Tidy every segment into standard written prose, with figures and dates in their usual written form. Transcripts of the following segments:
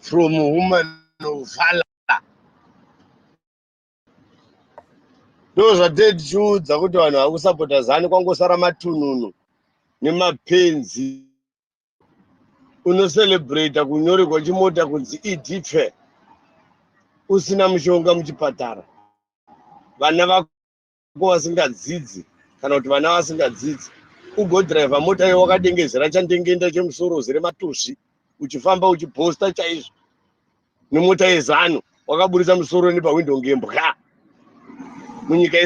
from woman ofala. Those are dead shoots akuti vanhu vakusapota ZANU kwangosara matununu nemapenzi. Unoselebrata kunyorerwa chimota kunzi idipfe usina mushonga muchipatara. Vana vako vasingadzidzi kana kuti vana vasingadzidzi ugodhiraivha mota iyo wakadengezera chandengenda chemusoro uzere matuzvi uchifamba uchiposta chaizvo nemota yeZANU wakaburitsa musoro nepawindo ngembwa. Munyika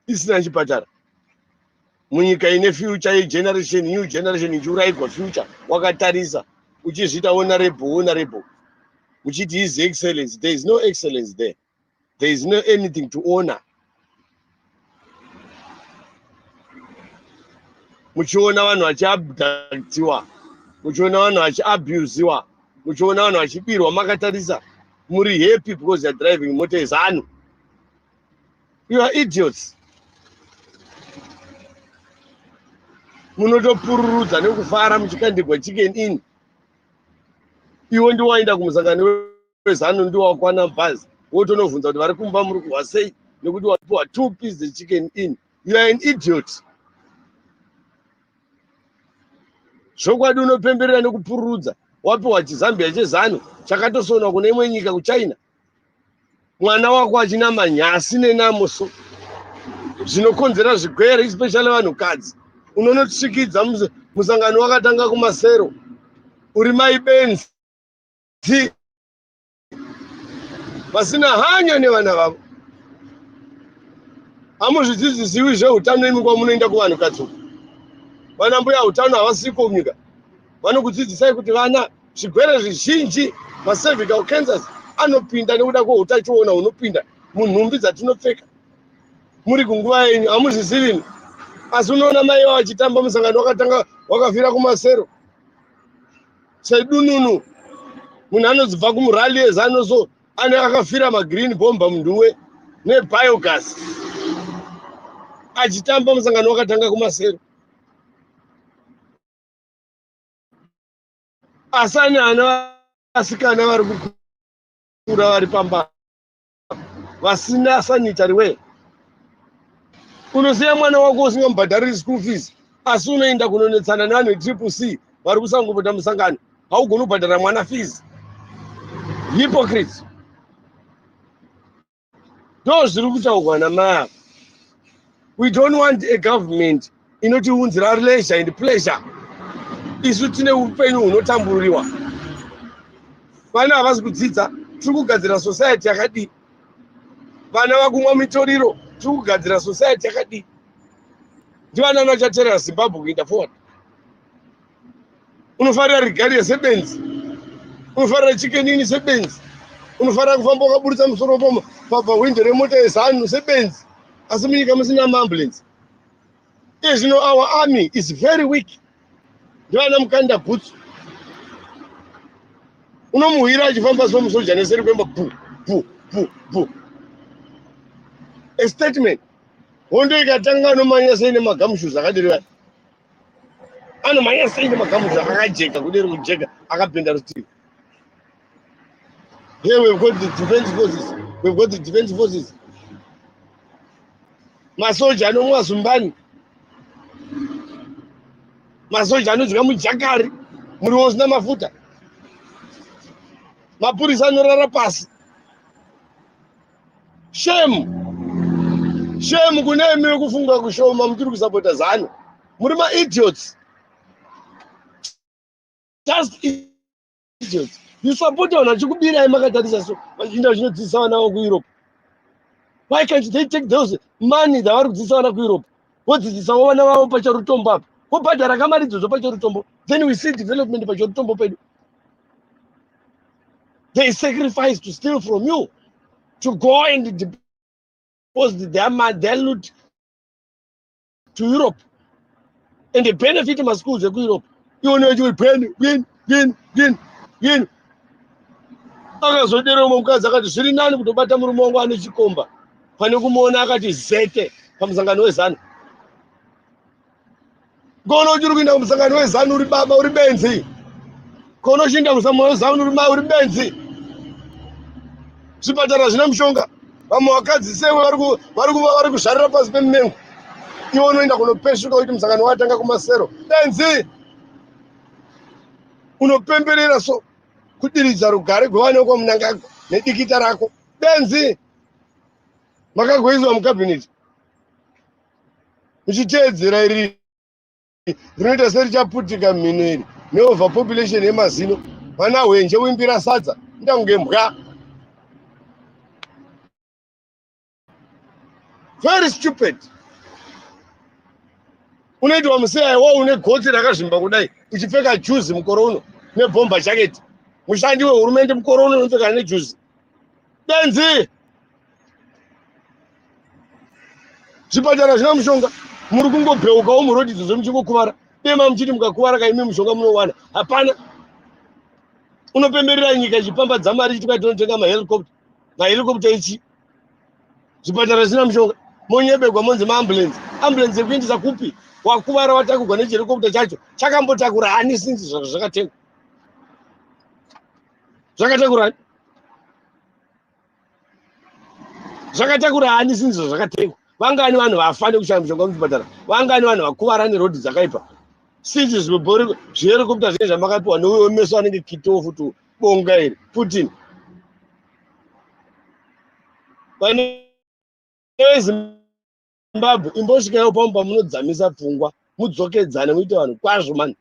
isina chipatara, munyika ine future yegeneration, new generation ichiurayirwa future, wakatarisa uchizviita honorable uchiti his excellence. There is no excellence there. There is no anything to honor. Muchiona vanhu vachiabdaktiwa, muchiona vanhu vachiabusiwa, muchiona vanhu vachibirwa makatarisa muri happy because you are driving mota yeZANU. You are idiots. Munotopururudza nekufara muchikandirwa chicken in. Iwe ndiwaenda kumusangano weZANU ndiwakwana bhazi wotonovhunza kuti vari kumba muri kuhwa sei nekuti wapiwa 2 pieces chicken in. You are an idiot. Zvokwadi unopemberera nekupururudza wapiwa chizambia cheZANU chakatosonwa kune imwe nyika kuChina. Mwana wako achina manyasi nenamuso zvinokonzera zvigwere, especially vanhukadzi. Unonotisvikidza musangano wakatanga kumasero uri maibenzi vasina hanya nevana vavo. Hamuzvidzidzisiwi zveutano imi kwamunoenda kuvanhukadzi. Vana mbuya utano havasiko munyika. Vanokudzidzisai kuti vana zvigwere zvizhinji macervical cancers anopinda nekuda kweutachiona hunopinda munhumbi dzatinopfeka. Muri kunguva yenyu hamuzvizivi. Asi unoona mai vachitamba musangano wakatanga wakafira kumasero sedununu. Munhu anozibva kumurali yeZANU so ane akafira magreen bomba munduwe nebiogas achitamba musangano wakatanga kumasero. Asani ana vasikana vari kukura vari pamba vasina sanitary way. Unosiya mwana wako usingamubhadhariri school fees asi unoenda kunonetsana nevanhu veCCC vari kusangopota musangano haugoni kubhadhara mwana fees. Hypocrites. Ndo zviri kutaurwa namaya. We don't want a government inotiunzira leisure and pleasure. Isu tine upenyu hunotambuririwa. Vana havasi kudzidza, tiri kugadzira society yakadii. Vana vakumwa mitoriro, tiri kugadzira society yakadii. Ndivana vachateerera Zimbabwe kuenda forward. Unofarira rigari sebenzi, unofarira chicken in sebenzi, unofarira kufamba wakaburitsa musoro pawindo remota yeZANU sebenzi, asi munyika musina maambulance. As you know, our army is very weak. Ndivana mukanda bhutsu. Unomuhwira achifamba somusoja neseri kwemba pu. A statement. Hondo ikatanga anomanya sei nemagamushoes akadiri vati. Anomanya sei nemagamushoes akajeka kuderi kujeka akapinda rutivi. Here we've got the defense forces. We've got the defense forces. Masoja anomwa zumbani. Masoja anodya mujakari. Muriwo usina mafuta. Mapurisa anorara pasi. Shame kune imi kufunga kushoma mutiri kusapota ZANU. Muri idiots. Just idiots. You support vanhu vachikubira makatarisa so vachinda zvinodzidzisa vana vavo kuEurope. Why can't they take those money davari kudzidzisa vana kuEurope vodzidzisawo vana vavo pacharutombo apa vobhadhara kamari idzodzo pacharutombo, then we see development pacharutombo pedu. They sacrifice to steal from you to go and deposit their loot to Europe and they benefit my schools to Europe. You know you win. Akazodero mukadzi akati zviri nani kutobata murume wangu ane chikomba pane kumuona akati zete pamusangano weZANU. Gono uchiri kuenda kumusangano weZANU uri baba uri benzi. konoshinda musamazanu uri benzi. Zvipatara zvina mushonga. Vamwe vakadzi sewe vari kuzharira pasi pemengo. Iwe unoenda kunopeshuka kuti musangano watanga kumasero. Benzi. Unopemberera so kudiridza rugare gwevane kwamunangako nedikita rako. Benzi. Makagoiswa mukabineti. Muchiteedzera iri rinoita serichaputika mhino iri neoverpopulation yemazino. Vana hwenje wimbira sadza ndange mbwa. Very stupid. Unoitwa musea wo une gotsi rakazvimba kudai uchipfeka juzi mukoro uno nebomba jacket. Mushandi wehurumende mukoro uno unopfeka nejuzi. Benzi. Zvipatara zvina mushonga. Muri kungobheukawo murodhidzo zvemuchingokuvara. Dema muchiti mukakuvara kaimi mushonga munowana. Hapana. Unopemberera nyika ichipambadza mari ichiti kwatinotenga mahelicopter ichi. Zvipatara zvina mushonga. Monyebegwa monzi maambulenzi. Ambulenzi yekuendesa kupi? Wakuvara watakugwa nehelicopter chacho. Chakambotakura hani sinzi zvakatengwa. Zvakatakura hani? Zvakatakura hani sinzi zvakatengwa. Vangani vanhu vafa nekushaya mushonga muzvipatara. Vangani vanhu vakuvara nerodhi dzakaipa. Sinzi zvehelicopter zvinenge zvamakapiwa neuyo meso anenge kitofu tu bonga iri Putin. Pane Zimbabwe imbosvikayo pamwe pamunodzamisa pfungwa mudzokedzane muite vanhu kwazvo mani.